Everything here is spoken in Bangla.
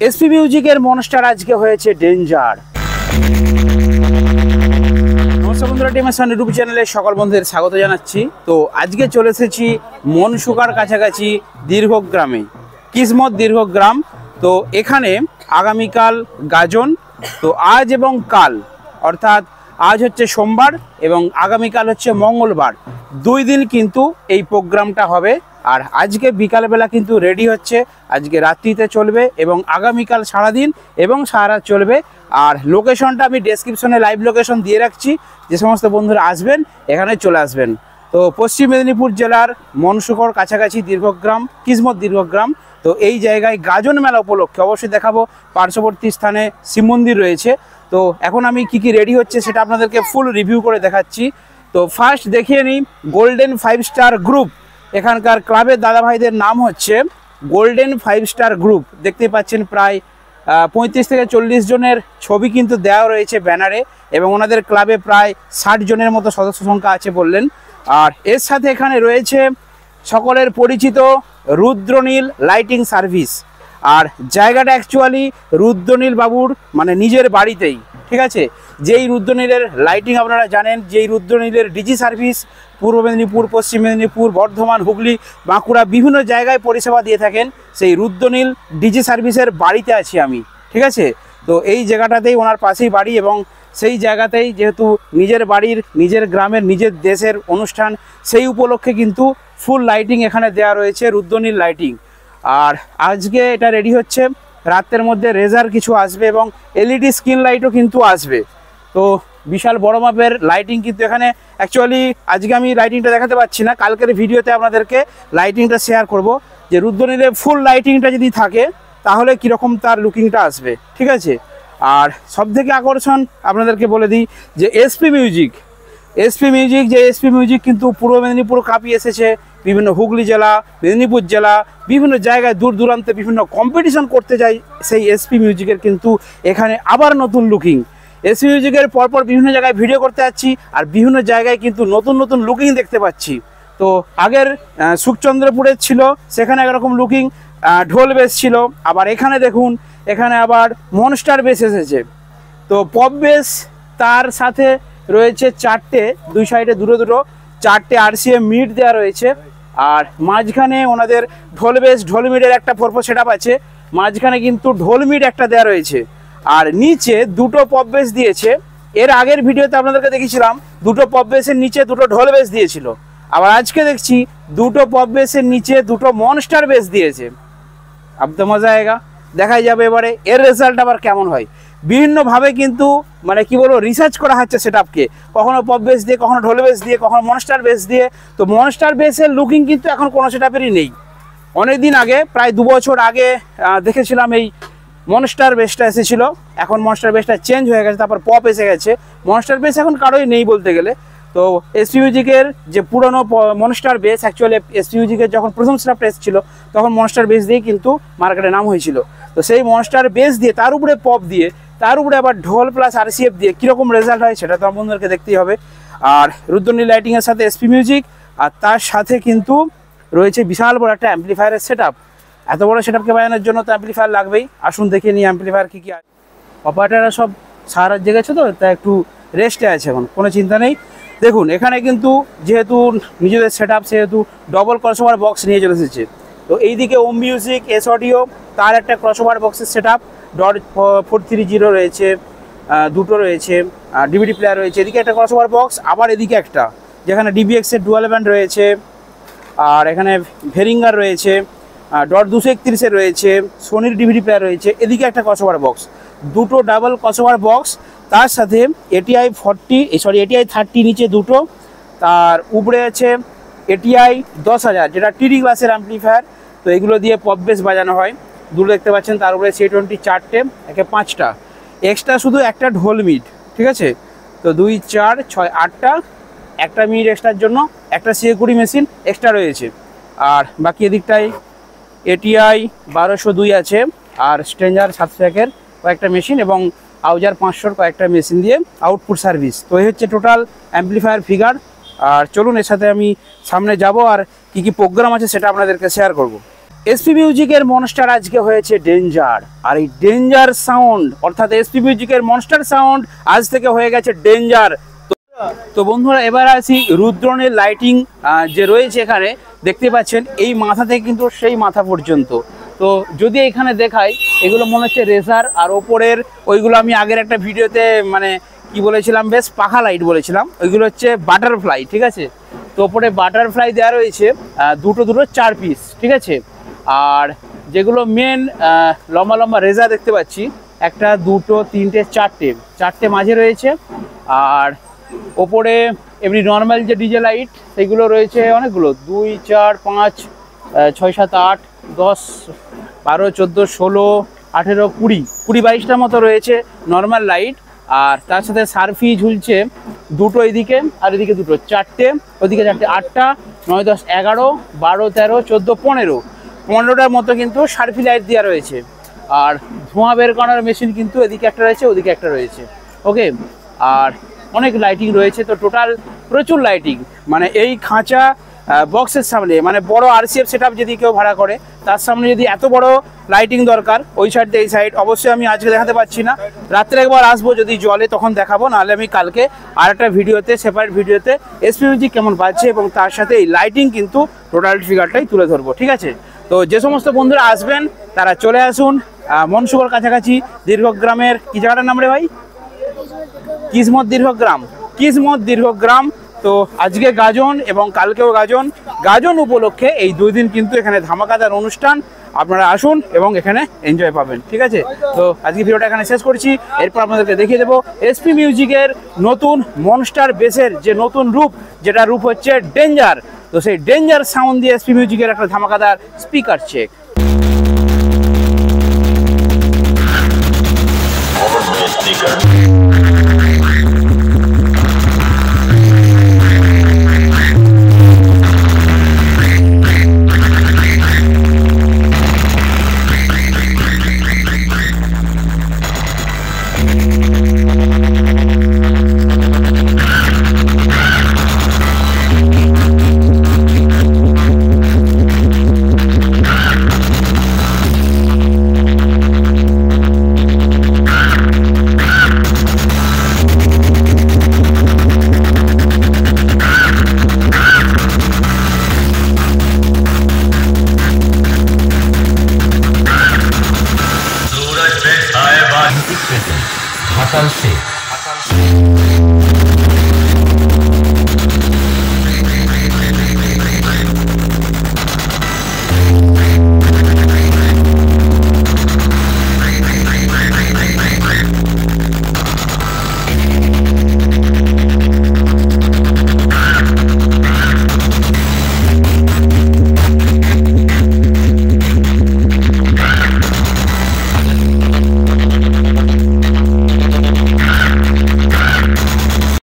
এসপি মিউজিকের মনস্টার আজকে হয়েছে ডেঞ্জার। নমস্কার বন্ধুরা, টিমেশন ইউটিউব চ্যানেলে সকল বন্ধুদের স্বাগত জানাচ্ছি। তো আজকে চলে এসেছি মনসুকার কাছাকাছি দীর্ঘগ্রামে, কিসমত দীর্ঘগ্রাম। তো এখানে আগামীকাল গাজন, তো আজ এবং কাল অর্থাৎ আজ হচ্ছে সোমবার এবং আগামীকাল হচ্ছে মঙ্গলবার, 2 দিন কিন্তু এই প্রোগ্রামটা হবে। আর আজকে বিকালবেলা কিন্তু রেডি হচ্ছে, আজকে রাত্রিতে চলবে এবং আগামীকাল সারাদিন এবং সারা রাত চলবে। আর লোকেশনটা আমি ডেসক্রিপশনে লাইভ লোকেশন দিয়ে রাখছি, যে সমস্ত বন্ধুরা আসবেন এখানে চলে আসবেন। তো পশ্চিম মেদিনীপুর জেলার মনসুকর কাছাকাছি দীর্ঘগ্রাম, কিসমত দীর্ঘগ্রাম। তো এই জায়গায় গাজন মেলা উপলক্ষে অবশ্যই দেখাবো। পার্শ্ববর্তী স্থানে শিব মন্দির রয়েছে। তো এখন আমি কি রেডি হচ্ছে সেটা আপনাদেরকে ফুল রিভিউ করে দেখাচ্ছি। তো ফার্স্ট দেখিয়ে নিই গোল্ডেন 5 স্টার গ্রুপ। এখানকার ক্লাবের দাদাভাইদের নাম হচ্ছে গোল্ডেন 5 স্টার গ্রুপ। দেখতে পাচ্ছেন প্রায় 35 থেকে 40 জনের ছবি কিন্তু দেওয়া রয়েছে ব্যানারে, এবং ওনাদের ক্লাবে প্রায় 60 জনের মতো সদস্য সংখ্যা আছে বললেন। আর এর সাথে এখানে রয়েছে সকলের পরিচিত রুদ্রনীল লাইটিং সার্ভিস। আর জায়গাটা অ্যাকচুয়ালি রুদ্রনীল বাবুর মানে নিজের বাড়িতেই, ঠিক আছে। যেই রুদ্রনীলের লাইটিং আপনারা জানেন, যেই রুদ্রনীলের ডিজি সার্ভিস পূর্ব মেদিনীপুর, পশ্চিম মেদিনীপুর, বর্ধমান, হুগলি, বাঁকুড়া বিভিন্ন জায়গায় পরিষেবা দিয়ে থাকেন, সেই রুদ্রনীল ডিজি সার্ভিসের বাড়িতে আছি আমি, ঠিক আছে। তো এই জায়গাটাতেই ওনার পাশেই বাড়ি, এবং সেই জায়গাতেই যেহেতু নিজের বাড়ির, নিজের গ্রামের, নিজের দেশের অনুষ্ঠান, সেই উপলক্ষে কিন্তু ফুল লাইটিং এখানে দেওয়া রয়েছে, রুদ্রনীল লাইটিং। আর আজকে এটা রেডি হচ্ছে, রাতের মধ্যে রেজার কিছু আসবে এবং এলইডি স্ক্রিন লাইটও কিন্তু আসবে। তো বিশাল বড় মাপের লাইটিং কিন্তু এখানে। অ্যাকচুয়ালি আজকে আমি লাইটিংটা দেখাতে পাচ্ছি না, কালকের ভিডিওতে আপনাদেরকে লাইটিংটা শেয়ার করব, যে রুদ্রনীলের ফুল লাইটিংটা যদি থাকে তাহলে কীরকম তার লুকিংটা আসবে, ঠিক আছে। আর সবথেকে আকর্ষণ আপনাদেরকে বলে দিই যে এসপি মিউজিক কিন্তু পূর্ব মেদিনীপুর কাঁপিয়ে এসেছে। বিভিন্ন হুগলি জেলা, মেদিনীপুর জেলা, বিভিন্ন জায়গায় দূর দূরান্তে বিভিন্ন কম্পিটিশন করতে যায় সেই এসপি মিউজিকের কিন্তু এখানে আবার নতুন লুকিং। এসপি মিউজিকের পরপর বিভিন্ন জায়গায় ভিডিও করতে যাচ্ছি, আর বিভিন্ন জায়গায় কিন্তু নতুন নতুন লুকিং দেখতে পাচ্ছি। তো আগের সুখচন্দ্রপুরের ছিল, সেখানে একরকম লুকিং, ঢোল বেস ছিল। আবার এখানে দেখুন, এখানে আবার মনস্টার বেস এসেছে। তো পপ বেস, তার সাথে রয়েছে 4টে, 2 সাইডে দুটো 4টে RCA মিড দেওয়া রয়েছে। আর মাঝখানে ওনাদের ঢোল বেস, ঢোল মিডের একটা পরপর সেট আপ আছে, মাঝখানে কিন্তু ঢোল মিড একটা দেওয়া রয়েছে। আর নিচে 2টো পপ বেস দিয়েছে। এর আগের ভিডিওতে আপনাদেরকে দেখিয়েছিলাম 2টো পপ বেসের নিচে 2টো ঢোল বেস দিয়েছিল। আবার আজকে দেখছি 2টো পপ বেসের নিচে 2টো মনস্টার বেস দিয়েছে। আব তো মজা আয়েগা, দেখাই যাবে এবারে এর রেজাল্ট আবার কেমন হয়। বিভিন্নভাবে কিন্তু মানে কি বলবো, রিসার্চ করা হচ্ছে সেটআপকে, কখনো পপ বেস দিয়ে, কখনো ঢোল বেস দিয়ে, কখনো মনস্টার বেস দিয়ে। তো মনস্টার বেসের লুকিং কিন্তু এখন কোনো সেটআপেরই নেই। অনেক দিন আগে, প্রায় 2 বছর আগে দেখেছিলাম এই মনস্টার বেসটা এসেছিলো। এখন মনস্টার বেসটা চেঞ্জ হয়ে গেছে, তারপর পপ এসে গেছে। মনস্টার বেস এখন কারোই নেই বলতে গেলে। তো এসপি মিউজিকের যে পুরনো মনস্টার বেস, অ্যাকচুয়ালি এসপি মিউজিকের যখন প্রথম সেটআপটা এসেছিল তখন মনস্টার বেস দিয়েই কিন্তু মার্কেটে নাম হয়েছিল। তো সেই মনস্টার বেস দিয়ে, তার উপরে পপ দিয়ে, তার উপরে আবার ঢোল প্লাস RCF দিয়ে কীরকম রেজাল্ট হয় সেটা তো আপনাদেরকে দেখতেই হবে। আর রুদ্রনীল লাইটিংয়ের সাথে এসপি মিউজিক, আর তার সাথে কিন্তু রয়েছে বিশাল বড় একটা অ্যাম্পলিফায়ারের সেটআপ। এত বড় সেটআপকে বাজানোর জন্য তো অ্যাম্পলিফায়ার লাগবেই। আসুন দেখে নিই অ্যাম্পলিফায়ার কী কী আছে। অপারেটাররা সব সারা রাত জেগেছে, তো তাই একটু রেস্টে আছে, এখন কোনো চিন্তা নেই। দেখুন এখানে কিন্তু যেহেতু নিজেদের সেটআপ, সেহেতু ডবল ক্রসওভার বক্স নিয়ে চলে এসেছে। তো এইদিকে ওম মিউজিক, এস অডিও, তার একটা ক্রসওভার বক্সের সেটআপ, ডট 430 রয়েছে, 2টো রয়েছে, DVD প্লেয়ার রয়েছে। এদিকে একটা ক্রসওভার বক্স, আবার এদিকে একটা যেখানে DBX-এর ডুয়াল ব্যান্ড রয়েছে, আর এখানে ভেরিঙ্গার রয়েছে, ডট 231 রয়েছে, সোনির DVD প্লেয়ার রয়েছে। এদিকে একটা ক্রসওভার বক্স, 2টো ডাবল ক্রসওভার বক্স, তার সাথে ATI 30 নিচে 2টো, তার উপরে আছে ATI 10,000 যেটা TD ক্লাসের অ্যাম্পলিফায়ার। তো এগুলো দিয়ে পপ বেস বাজানো হয়। 2টো দেখতে পাচ্ছেন, তার উপরে C20 4টে, একে 5টা এক্সট্রা, শুধু একটা ঢোল মিড, ঠিক আছে। তো 2, 4, 6, 8টা, একটা মিড এক্সট্রার জন্য একটা CA20 মেশিন এক্সট্রা রয়েছে। আর বাকি এদিকটায় ATI 1202 আছে, আর স্ট্রেঞ্জার 701-এর কয়েকটা মেশিন, এবং আউজার 500-র কয়েকটা মেশিন দিয়ে আউটপুট সার্ভিস। তো এই হচ্ছে টোটাল অ্যাম্পলিফায়ার ফিগার। আর চলুন এর সাথে আমি সামনে যাব, আর কি কি প্রোগ্রাম আছে সেটা আপনাদেরকে শেয়ার করব। এসপি মিউজিকের মনস্টার আজকে হয়েছে ডেঞ্জার, আর এই ডেঞ্জার সাউন্ড অর্থাৎ এসপি মিউজিকের মনস্টার সাউন্ড আজ থেকে হয়ে গেছে ডেঞ্জার। তো বন্ধুরা এবার আসি রুদ্রনের লাইটিং যে রয়েছে এখানে দেখতে পাচ্ছেন, এই মাথা থেকে কিন্তু সেই মাথা পর্যন্ত। তো যদি এখানে দেখাই, এগুলো মনে হচ্ছে রেজার, আর ওপরের ওইগুলো আমি আগের একটা ভিডিওতে মানে কি বলেছিলাম, বেশ পাখা লাইট বলেছিলাম, ওইগুলো হচ্ছে বাটারফ্লাই, ঠিক আছে। তো ওপরে বাটারফ্লাই দেওয়া রয়েছে দুটো 4 পিস, ঠিক আছে। আর যেগুলো মেন লম্বা লম্বা রেজার দেখতে পাচ্ছি, 1 2 3 4টে মাঝে রয়েছে। আর ওপরে এমনি নর্মাল যে ডিজে লাইট সেগুলো রয়েছে অনেকগুলো, 2 4 5 6 7 8 10 12 14 16 18 20 22টার মতো রয়েছে নর্মাল লাইট। আর তার সাথে সার্ফি ঝুলছে দুটো এদিকে আর এদিকে দুটো, 4টে ওদিকে 4টে, 8টা 9 10 11 12 13 14 15টার মতো কিন্তু সার্ফি লাইট দেওয়া রয়েছে। আর ধোঁয়া বের করার মেশিন কিন্তু এদিকে একটা রয়েছে, ওদিকে একটা রয়েছে, ওকে। আর অনেক লাইটিং রয়েছে, তো টোটাল প্রচুর লাইটিং। মানে এই খাঁচা বক্সের সামনে, মানে বড় আরসিএফ সেটআপ যদি কেউ ভাড়া করে, তার সামনে যদি এত বড় লাইটিং দরকার, ওই সাইড দিয়ে এই সাইড, অবশ্যই আমি আজকে দেখাতে পারছি না, রাত্রে একবার আসবো যদি জলে তখন দেখাবো, নাহলে আমি কালকে আর একটা ভিডিওতে, সেপারেট ভিডিওতে এসপি মিউজিক কেমন বাজছে এবং তার সাথে এই লাইটিং কিন্তু টোটাল ফিগারটাই তুলে ধরবো, ঠিক আছে। তো যে সমস্ত বন্ধুরা আসবেন তারা চলে আসুন মনসুগর কাছাকাছি দীর্ঘগ্রামের, কি জায়গাটার নাম রে ভাই? কিসমত দীর্ঘগ্রাম। তো আজকে গাজন এবং কালকেও গাজন উপলক্ষে এই 2 দিন কিন্তু এখানে ধামাকাদার অনুষ্ঠান, আপনারা আসুন এবং এখানে এনজয় পাবেন, ঠিক আছে। তো আজকে ভিডিওটা এখানে শেষ করছি, এরপর আপনাদেরকে দেখিয়ে দেবো এসপি মিউজিকের নতুন মনস্টার বেসের যে নতুন রূপ, যেটা রূপ হচ্ছে ডেঞ্জার। তো সেই ডেঞ্জার সাউন্ড দিয়ে এসপি মিউজিকের একটা ধামাকাদার স্পিকার চেক। घाटल से